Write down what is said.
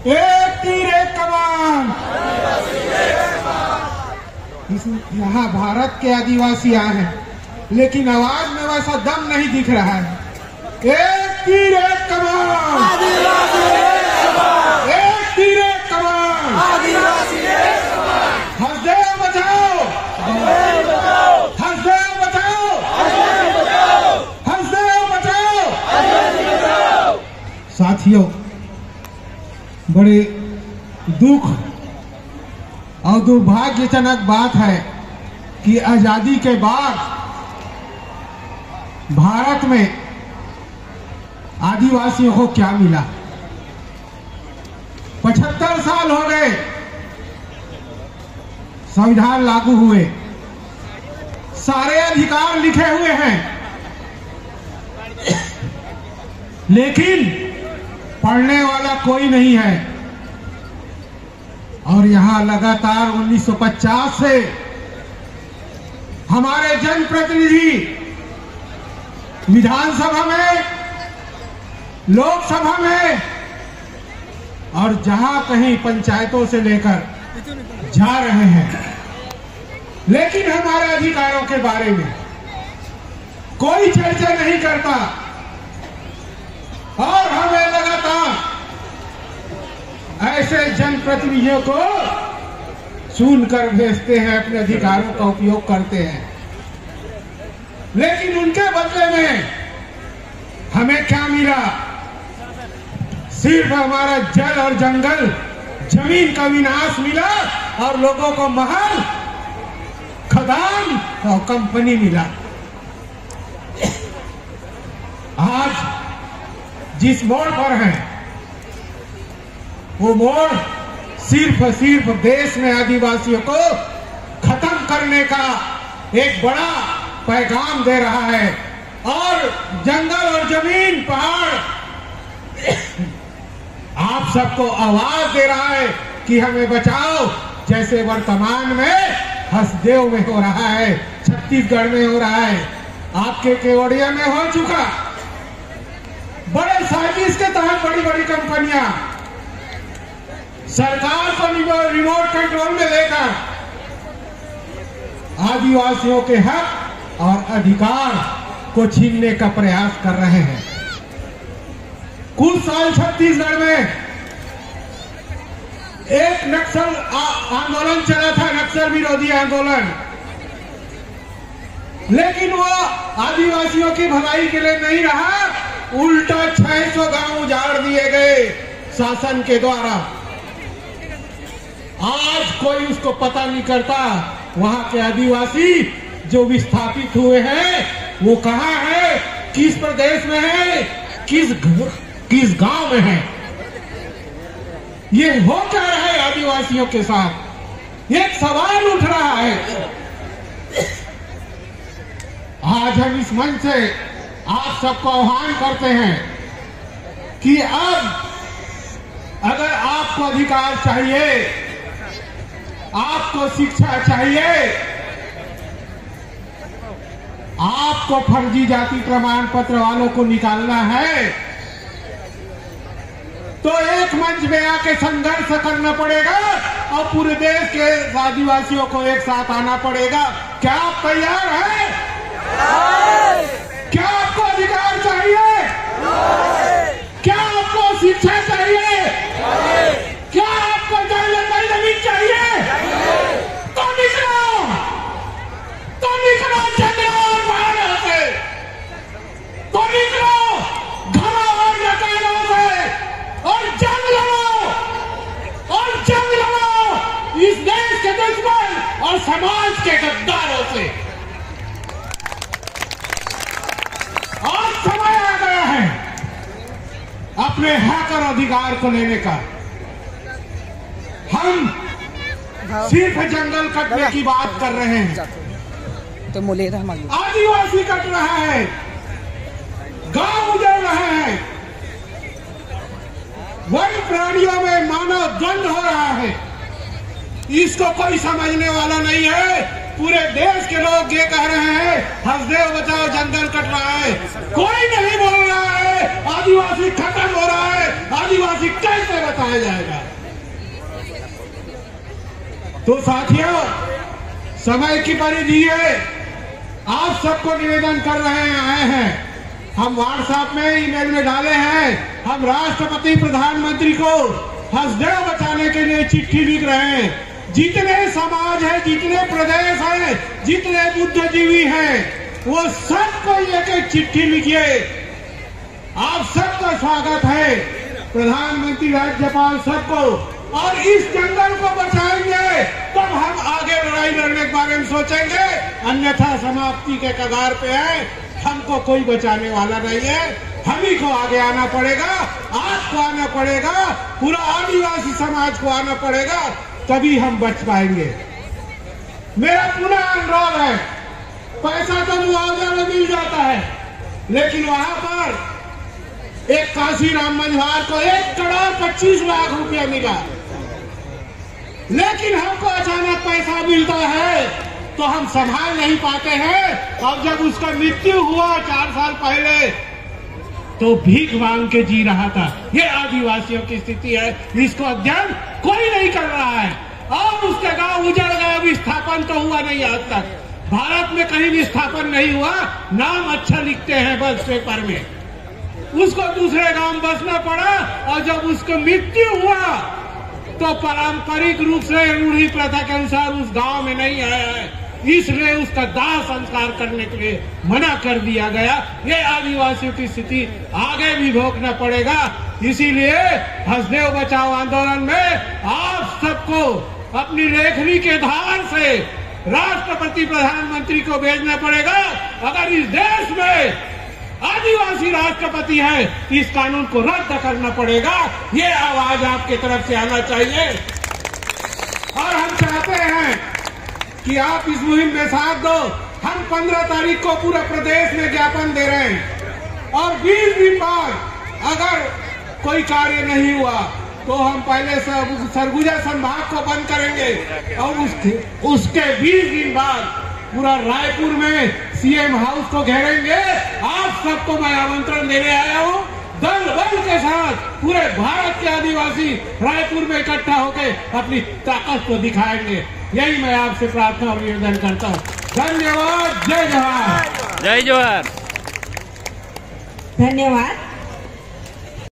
एक तीर एक कमान। यहाँ भारत के आदिवासी आए हैं, लेकिन आवाज में वैसा दम नहीं दिख रहा है। एक तीर एक कमान, एक तीर एक कमान, हसदेव बचाओ, हसदेव बचाओ, हसदेव बचाओ। साथियों, बड़े दुख और दुर्भाग्यजनक बात है कि आजादी के बाद भारत में आदिवासियों को क्या मिला। 75 साल हो गए संविधान लागू हुए, सारे अधिकार लिखे हुए हैं, लेकिन पढ़ने वाला कोई नहीं है। और यहां लगातार 1950 से हमारे जनप्रतिनिधि विधानसभा में, लोकसभा में और जहां कहीं पंचायतों से लेकर जा रहे हैं, लेकिन हमारे अधिकारों के बारे में कोई चर्चा नहीं करता। और हमें लगातार ऐसे जनप्रतिनिधियों को चुनकर भेजते हैं, अपने अधिकारों का उपयोग करते हैं, लेकिन उनके बदले में हमें क्या मिला? सिर्फ हमारा जल और जंगल, जमीन का विनाश मिला और लोगों को महल, खदान और कंपनी मिला। आज जिस मोड़ पर है, वो मोड़ सिर्फ देश में आदिवासियों को खत्म करने का एक बड़ा पैगाम दे रहा है। और जंगल और जमीन, पहाड़ आप सबको आवाज दे रहा है कि हमें बचाओ, जैसे वर्तमान में हसदेव में हो रहा है, छत्तीसगढ़ में हो रहा है, आपके केवड़िया में हो चुका। बड़े साजिश के तहत बड़ी बड़ी कंपनियां सरकार को रिमोट कंट्रोल में लेकर आदिवासियों के हक और अधिकार को छीनने का प्रयास कर रहे हैं। कुछ साल छत्तीसगढ़ में एक नक्सल आंदोलन चला था, नक्सल विरोधी आंदोलन, लेकिन वो आदिवासियों की भलाई के लिए नहीं रहा, उल्टा 600 गांव उजाड़ दिए गए शासन के द्वारा। आज कोई उसको पता नहीं करता। वहां के आदिवासी जो विस्थापित हुए हैं वो कहां है, किस प्रदेश में है, किस गांव में है। ये हो क्या रहा है आदिवासियों के साथ, एक सवाल उठ रहा है। आज हम इस मंच से आप सबको आह्वान करते हैं कि अब अगर आपको अधिकार चाहिए, आपको शिक्षा चाहिए, आपको फर्जी जाति प्रमाण पत्र वालों को निकालना है, तो एक मंच में आके संघर्ष करना पड़ेगा और पूरे देश के आदिवासियों को एक साथ आना पड़ेगा। क्या आप तैयार हैं? क्या आपको अधिकार चाहिए? क्या आपको शिक्षा चाहिए? क्या आपको जमीन चाहिए? तो निकलो, तो निकलो जंगलों और पहाड़ों से, तो निकलो घरों और मकानों से और जंग लड़ो इस देश के दुश्मन और समाज के गद्दारों से। और समय आ गया है अपने हक और अधिकार को लेने का। हम सिर्फ जंगल कटने की बात कर रहे हैं, तो आदिवासी कट रहा है, गांव उजड़ रहे हैं, वन्य प्राणियों में मानव द्वंद हो रहा है। इसको कोई समझने वाला नहीं है। पूरे देश के लोग ये कह रहे हैं हसदेव बचाओ, जंगल कट रहा है, कोई नहीं बोल रहा है आदिवासी खत्म हो रहा है। आदिवासी कैसे बचाया जाएगा? तो साथियों, समय की परिधि है, आप सबको निवेदन कर आए हैं, हम व्हाट्सएप में, ईमेल में डाले हैं, हम राष्ट्रपति प्रधानमंत्री को हसदेव बचाने के लिए चिट्ठी लिख रहे हैं। जितने समाज है, जितने प्रदेश हैं, जितने बुद्धिजीवी हैं, वो सबको एक चिट्ठी लिखिए। आप सबका स्वागत है, प्रधानमंत्री, राज्यपाल, सबको। और इस जंगल को बचाएंगे तब हम आगे लड़ाई लड़ने के बारे में सोचेंगे, अन्यथा समाप्ति के कगार पे है। हमको कोई बचाने वाला नहीं है, हम ही को आगे आना पड़ेगा, आपको आना पड़ेगा, पूरा आदिवासी समाज को आना पड़ेगा, तभी हम बच पाएंगे। मेरा पुनः अनुरोध है, पैसा तो मुआवजा में मिल जाता है, लेकिन वहां पर एक काशीराम मंझवार को 1,25,00,000 रुपया मिला, लेकिन हमको अचानक पैसा मिलता है तो हम संभाल नहीं पाते हैं। और जब उसका मृत्यु हुआ 4 साल पहले, तो भीख मांग के जी रहा था। ये आदिवासियों की स्थिति है, इसको अध्ययन कोई नहीं कर रहा है। और उसके गांव उजड़ गए, विस्थापन तो हुआ नहीं आज तक। भारत में कहीं विस्थापन नहीं हुआ, नाम अच्छा लिखते हैं बस पेपर में। उसको दूसरे गांव बसना पड़ा, और जब उसको मृत्यु हुआ तो पारंपरिक रूप से रूढ़ी प्रथा के अनुसार उस गांव में नहीं आया है, इसलिए उसका दाह संस्कार करने के लिए मना कर दिया गया। ये आदिवासियों की स्थिति आगे भी भोगना पड़ेगा। इसीलिए हसदेव बचाओ आंदोलन में आप सबको अपनी लेखनी के धार से राष्ट्रपति प्रधानमंत्री को भेजना पड़ेगा। अगर इस देश में आदिवासी राष्ट्रपति है, इस कानून को रद्द करना पड़ेगा। ये आवाज आपके तरफ से आना चाहिए। और हम चाहते हैं कि आप इस मुहिम में साथ दो। हम 15 तारीख को पूरे प्रदेश में ज्ञापन दे रहे हैं, और 20 दिन बाद अगर कोई कार्य नहीं हुआ तो हम पहले सरगुजा संभाग को बंद करेंगे, और उसके 20 दिन बाद पूरा रायपुर में सीएम हाउस को घेरेंगे। आप सबको मैं आमंत्रण देने आया हूँ, दल बल के साथ पूरे भारत के आदिवासी रायपुर में इकट्ठा होकर अपनी ताकत को दिखाएंगे। यही मैं आपसे प्रार्थना और निवेदन करता हूँ। धन्यवाद। जय जोहार। जय जोहार। धन्यवाद।